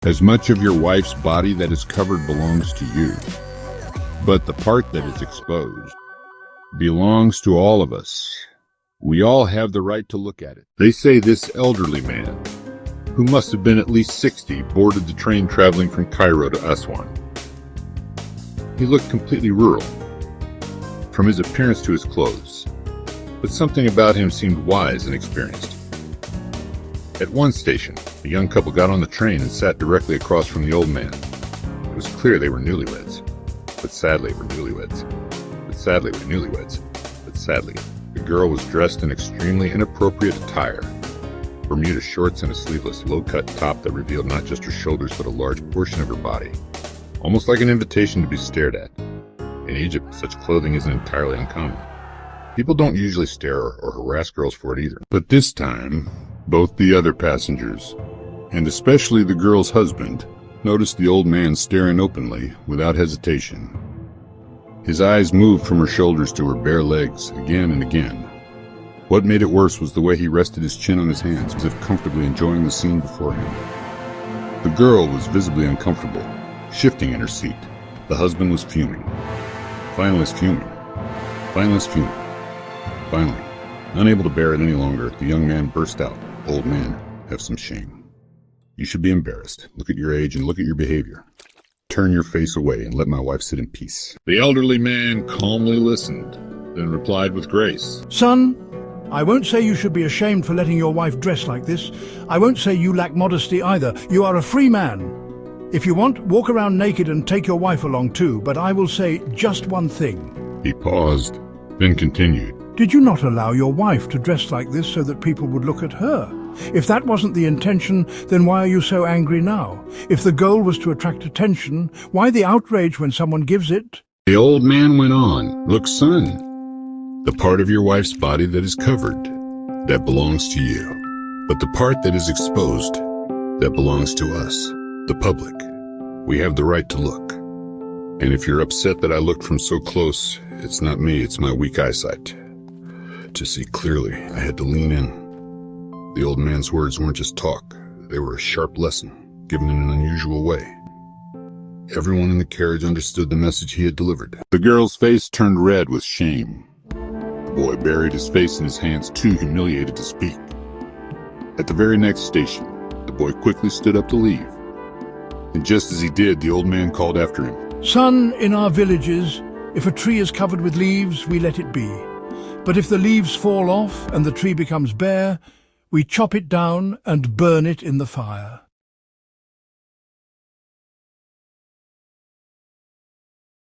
As much of your wife's body that is covered belongs to you, but the part that is exposed belongs to all of us. We all have the right to look at it. They say this elderly man, who must have been at least 60, boarded the train traveling from Cairo to Aswan. He looked completely rural, from his appearance to his clothes, but something about him seemed wise and experienced. At one station, a young couple got on the train and sat directly across from the old man. It was clear they were newlyweds, but sadly were newlyweds. But sadly, the girl was dressed in extremely inappropriate attire. Bermuda shorts and a sleeveless, low-cut top that revealed not just her shoulders but a large portion of her body, almost like an invitation to be stared at. In Egypt, such clothing isn't entirely uncommon. People don't usually stare or harass girls for it either. But this time, both the other passengers, and especially the girl's husband, noticed the old man staring openly, without hesitation. His eyes moved from her shoulders to her bare legs, again and again. What made it worse was the way he rested his chin on his hands, as if comfortably enjoying the scene before him. The girl was visibly uncomfortable, shifting in her seat. The husband was fuming. Finally, unable to bear it any longer, the young man burst out. Old man, have some shame. You should be embarrassed. Look at your age and look at your behavior. Turn your face away and let my wife sit in peace. The elderly man calmly listened, then replied with grace. Son, I won't say you should be ashamed for letting your wife dress like this. I won't say you lack modesty either. You are a free man. If you want, walk around naked and take your wife along too, but I will say just one thing. He paused, then continued. Did you not allow your wife to dress like this so that people would look at her? If that wasn't the intention, then why are you so angry now? If the goal was to attract attention, why the outrage when someone gives it? The old man went on. Look, son, the part of your wife's body that is covered, that belongs to you. But the part that is exposed, that belongs to us, the public. We have the right to look. And if you're upset that I looked from so close, it's not me, it's my weak eyesight. To see clearly, I had to lean in. The old man's words weren't just talk. They were a sharp lesson, given in an unusual way. Everyone in the carriage understood the message he had delivered. The girl's face turned red with shame. The boy buried his face in his hands, too humiliated to speak. At the very next station, the boy quickly stood up to leave. And just as he did, the old man called after him. Son, in our villages, if a tree is covered with leaves, we let it be. But if the leaves fall off and the tree becomes bare, we chop it down and burn it in the fire.